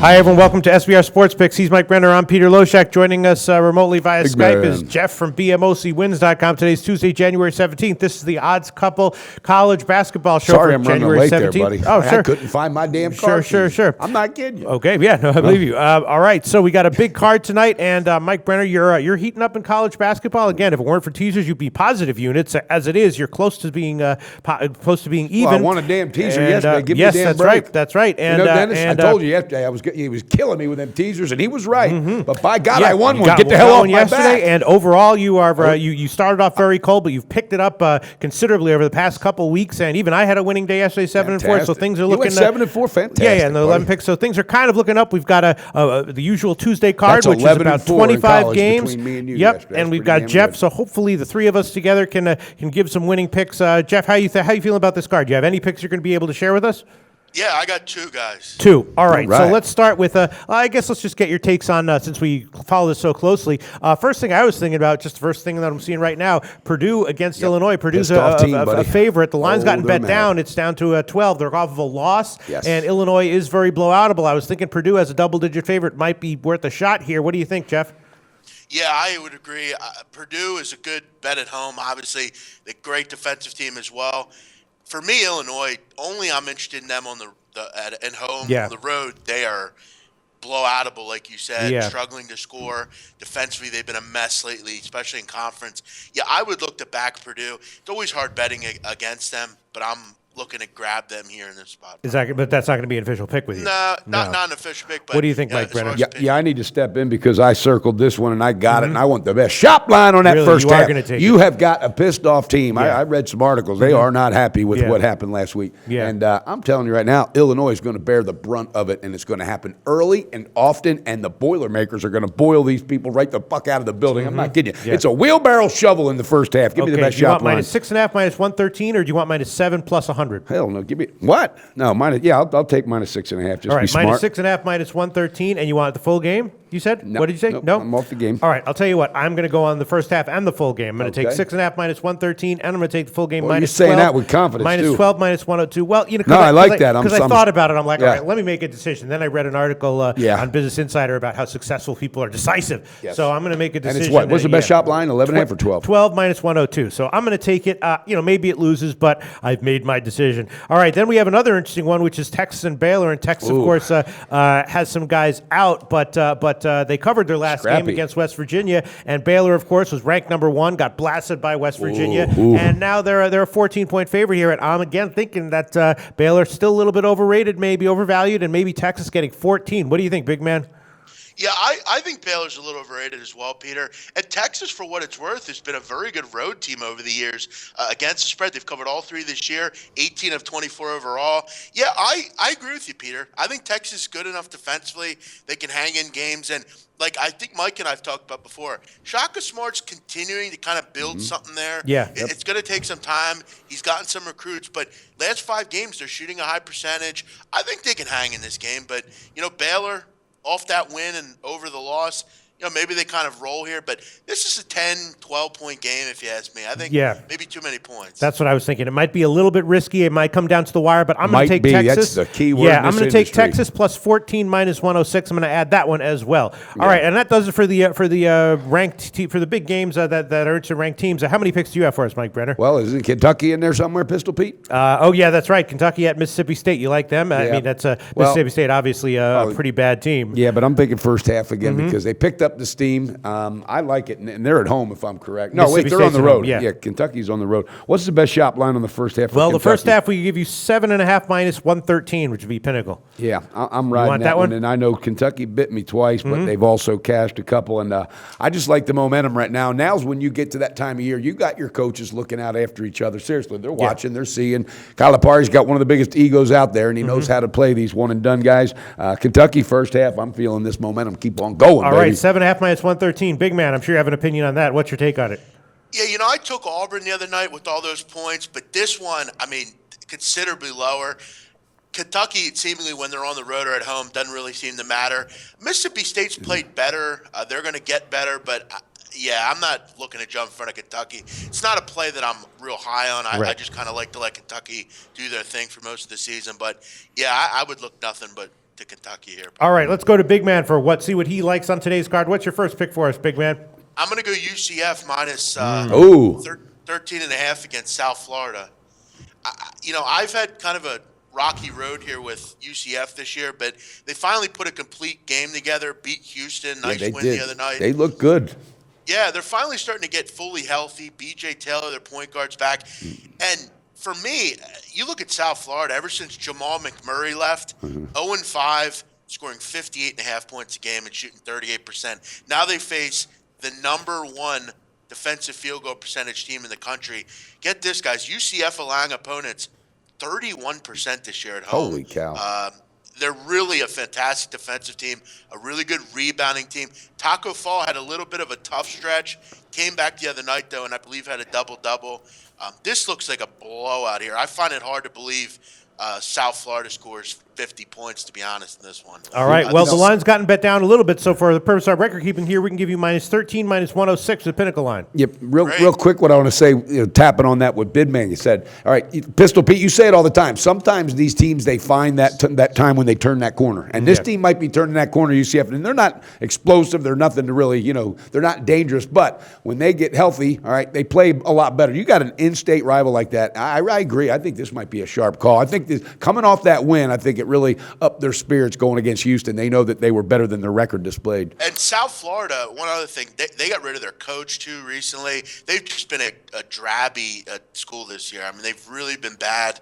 Hi, everyone. Welcome to SBR Sports Picks. He's Mike Brenner. I'm Peter Loshak. Joining us remotely via Skype is Jeff from BMOCwins.com. Today's Tuesday, January 17th. This is the Odds Couple College Basketball Show Sorry, for I'm January running late 17th. there, buddy. Oh, sure. I couldn't find my damn car keys. Sure. I'm not kidding you. Okay, yeah, no, I believe you. All right, so we got a big card tonight, and Mike Brenner, you're heating up in college basketball. Again, if it weren't for teasers, you'd be positive units. As it is, you're close to being even. Well, I won a damn teaser yesterday. Give me a damn break. That's right. And Dennis, and, I told you yesterday he was killing me with them teasers, and he was right. Mm-hmm. But by God, I won one. Get the hell off my back. And overall, you are you started off very cold, but you've picked it up considerably over the past couple weeks. And even I had a winning day yesterday, 7-4. So things are looking. You went 7-4, fantastic. Yeah, and the 11 picks. So things are kind of looking up. We've got the usual Tuesday card, which is about 25 games. Me and you yep, and we've got Jeff. Good. So hopefully the three of us together can give some winning picks. Jeff, how you feeling about this card? Do you have any picks you're going to be able to share with us? Yeah, I got two guys. Two. All right. So let's start with, I guess let's just get your takes on, since we follow this so closely. First thing I was thinking about, just the first thing that I'm seeing right now, Purdue against Illinois. Purdue's a favorite. The line's gotten bet down. It's down to 12. They're off of a loss, and Illinois is very blowoutable. I was thinking Purdue as a double-digit favorite might be worth a shot here. What do you think, Jeff? Yeah, I would agree. Purdue is a good bet at home. Obviously, a great defensive team as well. For me, Illinois, only I'm interested in them on at home. Yeah. On the road, they are blowoutable, like you said, struggling to score. Defensively, they've been a mess lately, especially in conference. Yeah, I would look to back Purdue. It's always hard betting against them, but I'm looking to grab them here in this spot. But that's not going to be an official pick with you. No, not an official pick. But what do you think, Mike Brenner? Yeah, I need to step in because I circled this one and I got it, and I want the best shop line on that first half. You have got a pissed off team. Yeah. I read some articles. They are not happy with what happened last week. Yeah. And I'm telling you right now, Illinois is going to bear the brunt of it, and it's going to happen early and often, and the Boilermakers are going to boil these people right the fuck out of the building. I'm not kidding you. Yeah. It's a wheelbarrow shovel in the first half. Give me the best shop line. Do you want -6.5, -113, or do you want -7 plus 100? Hell no. Give me what? No, I'll take -6.5. Just all right, be smart. -6.5, -113, and you want the full game? You said? No, what did you say? Nope, No, I'm off the game. All right, I'll tell you what. I'm going to go on the first half and the full game. I'm going to take 6.5 -113, and I'm going to take the full game -12. You're saying that with confidence too. -12 -102. Well, I like that. Because I thought about it. I'm like, all right, let me make a decision. Then I read an article on Business Insider about how successful people are decisive. Yes. So I'm going to make a decision. And it's what? What's the best shop line? 11.5 or 12? 12 -102. So I'm going to take it. Maybe it loses, but I've made my decision. All right, then we have another interesting one, which is Texas and Baylor. And Texas, of course, has some guys out, but they covered their last game against West Virginia, and Baylor, of course, was ranked number 1, got blasted by West Virginia, and now they're a 14-point favorite here. And I'm again thinking that Baylor's still a little bit overrated, maybe overvalued, and maybe Texas getting 14. What do you think, big man? Yeah, I think Baylor's a little overrated as well, Peter. And Texas, for what it's worth, has been a very good road team over the years against the spread. They've covered all 3 this year, 18 of 24 overall. Yeah, I agree with you, Peter. I think Texas is good enough defensively. They can hang in games. And like I think Mike and I have talked about before, Shaka Smart's continuing to kind of build something there. Yeah, It's going to take some time. He's gotten some recruits, but last 5 games, they're shooting a high percentage. I think they can hang in this game. But, Baylor, off that win and over the loss, maybe they kind of roll here, but this is a 10, 12-point game if you ask me. I think maybe too many points. That's what I was thinking. It might be a little bit risky. It might come down to the wire, but I'm going to take Texas. That's the key word. Yeah, I'm going to take Texas plus 14 -106. I'm going to add that one as well. All right, and that does it for the ranked for the big games that are into ranked teams. How many picks do you have for us, Mike Brenner? Well, isn't Kentucky in there somewhere, Pistol Pete? Yeah, that's right. Kentucky at Mississippi State. You like them? I mean, that's Mississippi State, obviously a pretty bad team. Yeah, but I'm thinking first half again because they picked up the steam. I like it, and they're at home, if I'm correct. No, wait, they're on the road. Yeah, Kentucky's on the road. What's the best shop line on the first half? Well, the first half we give you 7.5 -113, which would be pinnacle. Yeah, I'm riding that one. And I know Kentucky bit me twice, but they've also cashed a couple. And I just like the momentum right now. Now's when you get to that time of year. You got your coaches looking out after each other. Seriously, they're watching, they're seeing. Calipari's got one of the biggest egos out there, and he knows how to play these one-and-done guys. Kentucky first half, I'm feeling this momentum keep on going. All right, 7.5 -113. Big man, I'm sure you have an opinion on that. What's your take on it? Yeah, I took Auburn the other night with all those points, but this one, considerably lower. Kentucky, seemingly when they're on the road or at home, doesn't really seem to matter. Mississippi State's played better. They're going to get better, but I'm not looking to jump in front of Kentucky. It's not a play that I'm real high on. I just kind of like to let Kentucky do their thing for most of the season. But, I would look nothing but to Kentucky here. All right, let's go to Big Man for see what he likes on today's card. What's your first pick for us, Big Man? I'm going to go UCF minus 13.5 against South Florida. I've had kind of a rocky road here with UCF this year, but they finally put a complete game together, beat Houston, nice win the other night. They look good. Yeah, they're finally starting to get fully healthy. B.J. Taylor, their point guard's back. And for me, you look at South Florida, ever since Jamal McMurray left, 0-5, scoring 58.5 points a game and shooting 38%. Now they face the number 1 defensive field goal percentage team in the country. Get this, guys, UCF allowing opponents 31% this year at home. Holy cow. They're really a fantastic defensive team, a really good rebounding team. Taco Fall had a little bit of a tough stretch, came back the other night, though, and I believe had a double-double. This looks like a blowout here. I find it hard to believe South Florida scores 50 points, to be honest, in this one. All right. Well, the line's gotten bet down a little bit. So for the purpose of our record keeping here, we can give you minus 13, minus 106 the Pinnacle line. Yep. Real quick, what I want to say, tapping on that, what Bidman you said. All right, Pistol Pete, you say it all the time. Sometimes these teams, they find that time when they turn that corner. And this team might be turning that corner, UCF, and they're not explosive. They're nothing to really, they're not dangerous. But when they get healthy, all right, they play a lot better. You got an in-state rival like that. I agree. I think this might be a sharp call. I think coming off that win, I think it really upped their spirits going against Houston. They know that they were better than their record displayed. And South Florida, one other thing, they got rid of their coach too recently. They've just been a drabby school this year. I mean, they've really been bad.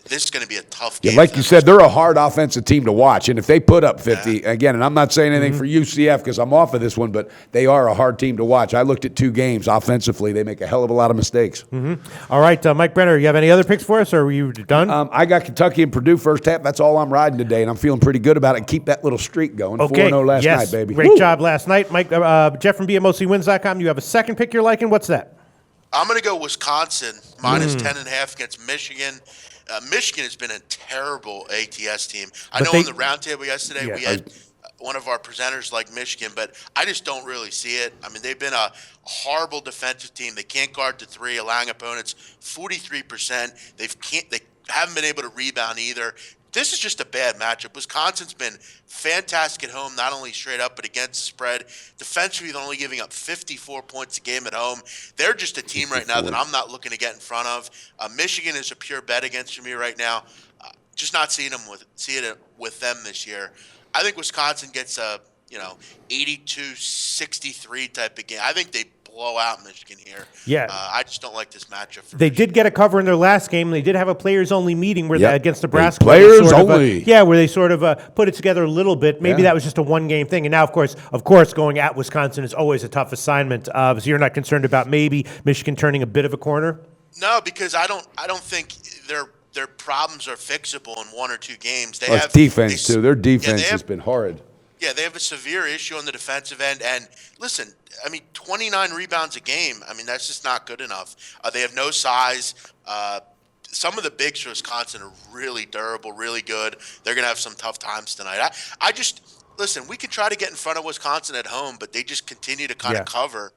This is going to be a tough game. Yeah, like you said, they're a hard offensive team to watch. And if they put up 50, again, and I'm not saying anything for UCF because I'm off of this one, but they are a hard team to watch. I looked at 2 games. Offensively, they make a hell of a lot of mistakes. All right, Mike Brenner, you have any other picks for us, or were you done? I got Kentucky and Purdue first half. That's all I'm riding today, and I'm feeling pretty good about it. Keep that little streak going. Okay. 4-0 last night, baby. Great job last night. Mike, Jeff from BMOCwins.com, you have a second pick you're liking. What's that? I'm going to go Wisconsin, minus 10.5 against Michigan. Michigan has been a terrible ATS team. I know on the roundtable yesterday we had one of our presenters like Michigan, but I just don't really see it. I mean, they've been a horrible defensive team. They can't guard the 3, allowing opponents 43%. They haven't been able to rebound either. This is just a bad matchup. Wisconsin's been fantastic at home, not only straight up, but against the spread. Defensively, they're only giving up 54 points a game at home. They're just a team right now that I'm not looking to get in front of. Michigan is a pure bet against me right now. Just not seeing it with them this year. I think Wisconsin gets a 82-63 type of game. I think they blow out Michigan here. Yeah. I just don't like this matchup. They did get a cover in their last game. They did have a players-only meeting where they, against Nebraska. Players only. Where they sort of put it together a little bit. Maybe that was just a one-game thing. And now, of course, going at Wisconsin is always a tough assignment. So you're not concerned about maybe Michigan turning a bit of a corner? No, because I don't think their problems are fixable in 1 or 2 games. They have defense too. Their defense has been horrid. Yeah, they have a severe issue on the defensive end. And listen, I mean, 29 rebounds a game. I mean, that's just not good enough. They have no size. Some of the bigs for Wisconsin are really durable, really good. They're going to have some tough times tonight. Listen, we can try to get in front of Wisconsin at home, but they just continue to kind of cover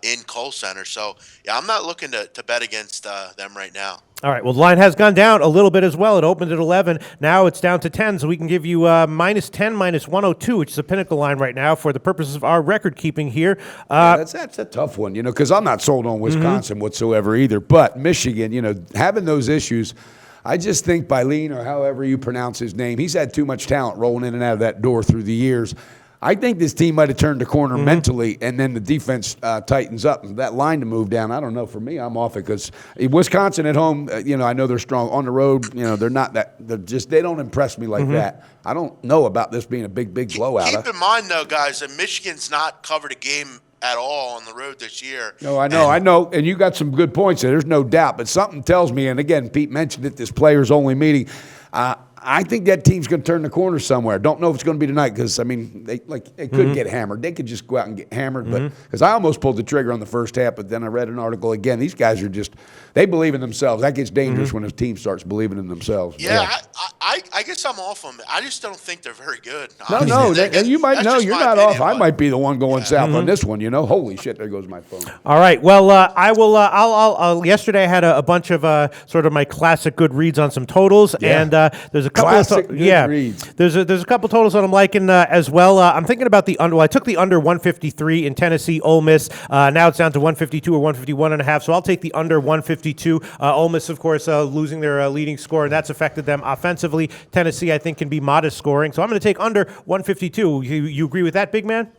in Kohl Center. So, I'm not looking to bet against them right now. All right. Well, the line has gone down a little bit as well. It opened at 11. Now it's down to 10, so we can give you minus 10, minus 102, which is the Pinnacle line right now for the purposes of our record keeping here. That's a tough one, because I'm not sold on Wisconsin whatsoever either. But Michigan, having those issues, I just think Baylor, or however you pronounce his name, he's had too much talent rolling in and out of that door through the years. I think this team might have turned the corner mentally, and then the defense tightens up. That line to move down, I don't know. For me, I'm off it because Wisconsin at home, I know they're strong. On the road, they're not that. They don't impress me like that. I don't know about this being a big blowout. Keep in mind, though, guys, that Michigan's not covered a game at all on the road this year. No, I know. And you got some good points there. There's no doubt. But something tells me, and again, Pete mentioned it, this players-only meeting, I think that team's going to turn the corner somewhere. Don't know if it's going to be tonight because, they could get hammered. They could just go out and get hammered. But because I almost pulled the trigger on the first half, but then I read an article again. These guys are they believe in themselves. That gets dangerous when a team starts believing in themselves. Yeah. I I guess I'm off on it. I just don't think they're very good. No, and you might know you're not off. I might be the one going south on this one. Holy shit! There goes my phone. All right. Well, I will. I'll. Yesterday I had a bunch of sort of my classic good reads on some totals, and there's a couple. Reads. There's a couple totals that I'm liking as well. I'm thinking about the under. Well, I took the under 153 in Tennessee, Ole Miss. Now it's down to 152 or 151.5. So I'll take the under 152. Ole Miss, of course, losing their leading scorer, and that's affected them offensively. Tennessee, I think, can be modest scoring. So I'm going to take under 152. You agree with that, big man?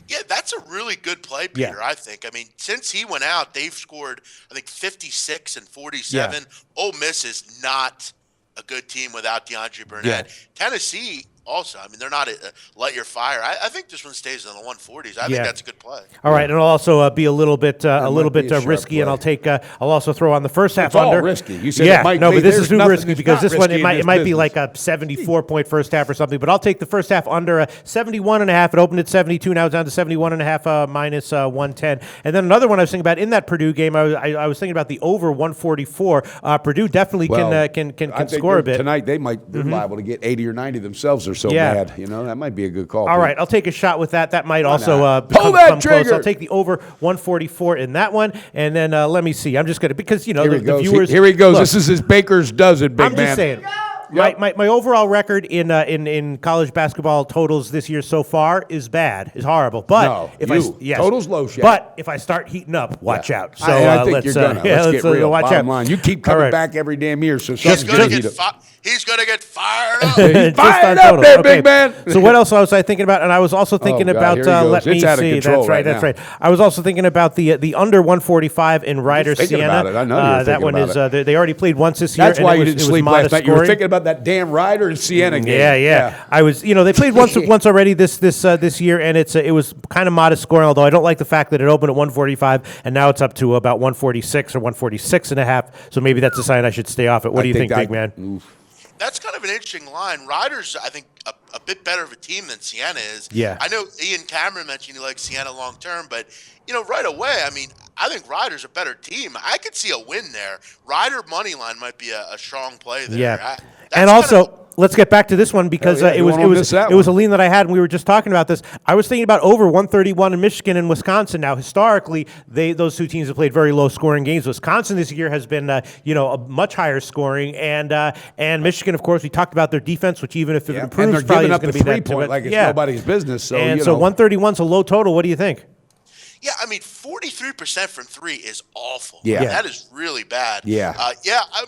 Yeah, that's a really good play, Peter, I think. I mean, since he went out, they've scored, I think, 56 and 47. Yeah. Ole Miss is not a good team without DeAndre Burnett. Yeah. Tennessee also, I mean, they're not light your fire. I think this one stays in the 140s. I think that's a good play. All right, and I'll also be a little bit risky, and I'll also throw on the first half it's under. All risky. You said it might no, be. But this is too risky because this one it might business. be like a 74-point first half or something. But I'll take the first half under 71.5. It opened at 72. Now it's down to 71.5 minus 110. And then another one I was thinking about in that Purdue game, I was thinking about the over 144. Purdue definitely can score a bit tonight. They're liable to get 80 or 90 themselves. They're so bad. That might be a good call. All right, I'll take a shot with that. That might also pull that come trigger. Close. I'll take the over 144 in that one, and then let me see. I'm just gonna because the viewers. Here he goes. Look, this is his Baker's dozen, big man. I'm just saying. My overall record in college basketball totals this year so far is horrible. But totals low shit. But if I start heating up, watch out. So I think you're gonna. Let's get real. Watch Bottom out. line. You keep coming back every damn year. So he's gonna get fired up. Fired up there, big man. So what else was I thinking about? And I was also thinking about. Let me see. That's right. That's right. I was also thinking about the under 145 in Ryder Siena. About it. I know you're that one is. They already played once this year. That's why you didn't sleep last night. You were thinking about that damn Ryder and Siena game. Yeah. I was. They played once already this year, and it was kind of modest scoring. Although I don't like the fact that it opened at 145 and now it's up to about 146 or 146.5. So maybe that's a sign I should stay off it. What do you think, big man? Oof. That's kind of an interesting line. Ryder's, I think, a bit better of a team than Siena is. Yeah. I know Ian Cameron mentioned he likes Siena long term, but right away, I mean, I think Ryder's a better team. I could see a win there. Ryder money line might be a strong play there. Yeah. And also, let's get back to this one because it was a lean that I had, and we were just talking about this. I was thinking about over 131 in Michigan and Wisconsin. Now, historically, those two teams have played very low-scoring games. Wisconsin this year has been, a much higher scoring, and Michigan, of course, we talked about their defense, which even if it improves, and they're giving up the 3-point like it's nobody's business. So, so 131's a low total. What do you think? Yeah, I mean, 43% from three is awful. Yeah. That is really bad. Yeah. I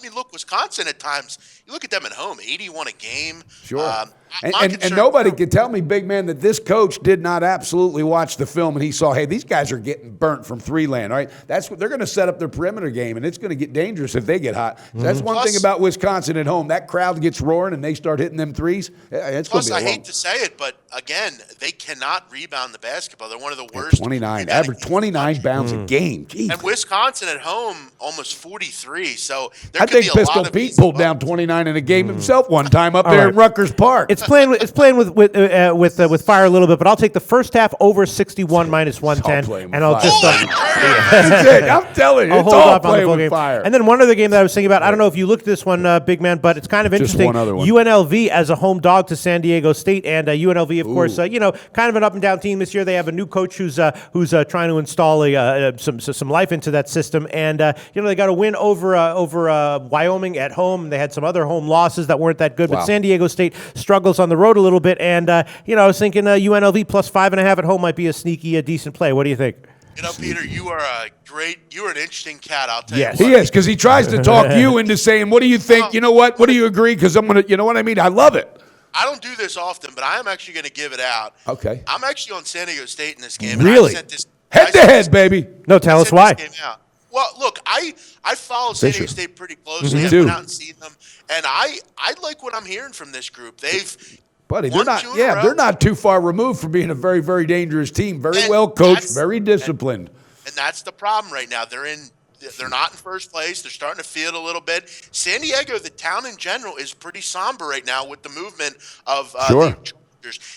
mean, look, Wisconsin at times, you look at them at home, 81 a game. Sure. And nobody can tell me, big man, that this coach did not absolutely watch the film and he saw, hey, these guys are getting burnt from three land, all right? That's what they're going to set up their perimeter game, and it's going to get dangerous if they get hot. So that's one thing about Wisconsin at home. That crowd gets roaring and they start hitting them threes. Plus, I hate to say it, but again, they cannot rebound the basketball. They're one of the worst. 29, average 29 bounds a game. Jeez. And Wisconsin at home, almost 43. So I think Pistol Pete pulled down 29 in a game himself one time up there in Rutgers Park. It's playing with fire a little bit, but I'll take the first half over 61 minus 110, and I'll just. That's it. I'm telling you, it's all playing with fire. And then one other game that I was thinking about. I don't know if you looked at this one, big man, but it's kind of interesting. Just one other one. UNLV as a home dog to San Diego State, and UNLV, of course, kind of an up and down team this year. They have a new coach who's trying to install some life into that system, and they got a win over Wyoming at home. They had some other home losses that weren't that good, but San Diego State struggles on the road a little bit, and I was thinking UNLV plus 5.5 at home might be a sneaky, decent play. What do you think? Peter, you're an interesting cat, I'll tell you. Yes, he is, because he tries to talk you into saying, what do you think? You know what? What do you agree? Because I'm going to, you know what I mean? I love it. I don't do this often, but I am actually going to give it out. Okay. I'm actually on San Diego State in this game. Really? Head-to-head, baby. No, tell us why. Well, look, I follow San Diego State pretty closely. I've been out and seen them, and I like what I'm hearing from this group. Buddy, they're not too far removed from being a very, very dangerous team. Very well coached, very disciplined. And that's the problem right now. They're not in first place. They're starting to feel it a little bit. San Diego, the town in general, is pretty somber right now with the movement of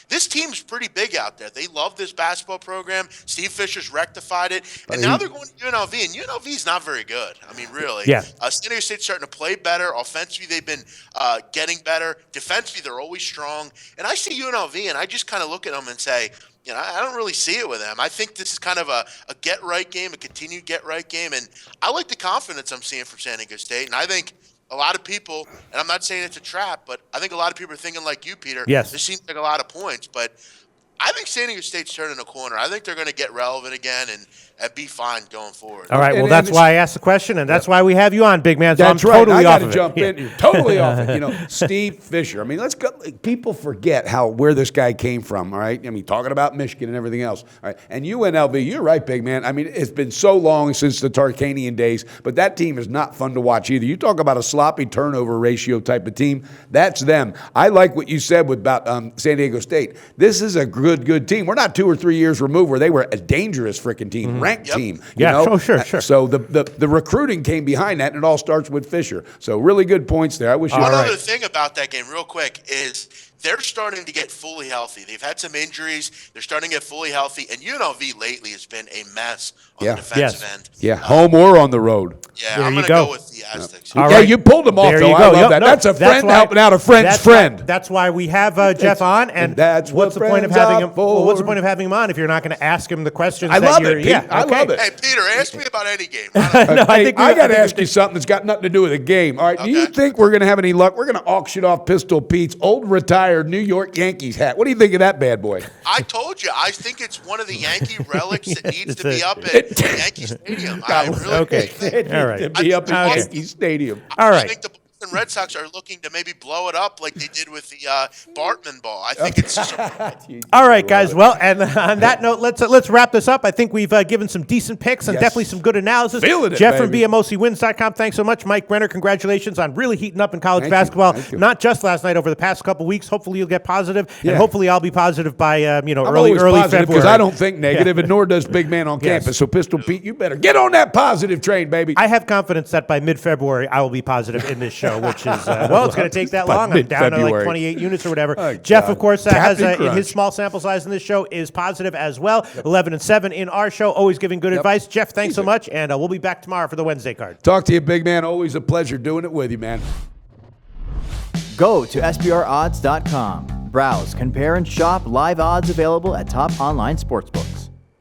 This team's pretty big out there. They love this basketball program. Steve Fisher's rectified it. And now they're going to UNLV, and UNLV's not very good. I mean, really. Yeah. San Diego State's starting to play better. Offensively, they've been getting better. Defensively, they're always strong. And I see UNLV, and I just kind of look at them and say, I don't really see it with them. I think this is kind of a get-right game, a continued get-right game. And I like the confidence I'm seeing from San Diego State. And I think a lot of people, and I'm not saying it's a trap, but I think a lot of people are thinking like you, Peter. Yes. This seems like a lot of points, but I think San Diego State's turning a corner. I think they're going to get relevant again and be fine going forward. All right, well, that's why I asked the question, and that's why we have you on, big man. So that's I'm right. totally I off got to of jump it. in. You're totally off it. Steve Fisher. I mean, people forget where this guy came from, all right? I mean, talking about Michigan and everything else. All right. And UNLV, you're right, big man. I mean, it's been so long since the Tarkanian days, but that team is not fun to watch either. You talk about a sloppy turnover ratio type of team, that's them. I like what you said about San Diego State. This is a good team. We're not 2 or 3 years removed where they were a dangerous freaking team, ranked team. Sure. So the recruiting came behind that, and it all starts with Fisher. So really good points there. I wish you One other thing about that game, real quick, is they're starting to get fully healthy. They've had some injuries. They're starting to get fully healthy. And UNLV lately has been a mess on the defensive end. Yeah, home or on the road. Yeah, I'm going to go with the Aztecs. All right. You pulled them off, though. I love that. That's a friend helping out a friend's friend. That's why we have Jeff on. And that's what's the point of having him? Well, what's the point of having him on if you're not going to ask him the questions? I love it. I love it. Hey, Peter, ask me about any game. I got to ask you something that's got nothing to do with the game. All right. Do you think we're going to have any luck? We're going to auction off Pistol Pete's old retired New York Yankees hat. What do you think of that bad boy? I told you. I think it's one of the Yankee relics that needs to be up at Yankee Stadium. I really think. All right. To be up at Yankee Stadium. All right. I think the Boston Red Sox are looking to maybe blow it up like they did with the Bartman ball. I think it's just all right, guys. Well, and on that note, let's wrap this up. I think we've given some decent picks and definitely some good analysis. Jeff from BMOCwins.com. Thanks so much. Mike Brenner, congratulations on really heating up in college basketball. Not just last night, over the past couple weeks. Hopefully you'll get positive, and hopefully I'll be positive by early February. Because I don't think negative, and nor does Big Man on campus. So Pistol Pete, you better get on that positive train, baby. I have confidence that by mid-February I will be positive in this show, which is it's going to take that long. I'm down to like 28 units or whatever. Jeff, of course, has in his small sample size in this show is positive as well. 11-7 in our show, always giving good advice. Jeff, thanks so much, and we'll be back tomorrow for the Wednesday card. Talk to you, Big Man. Always a pleasure doing it with you, man. Go to SBRodds.com. Browse, compare, and shop live odds available at top online sportsbooks.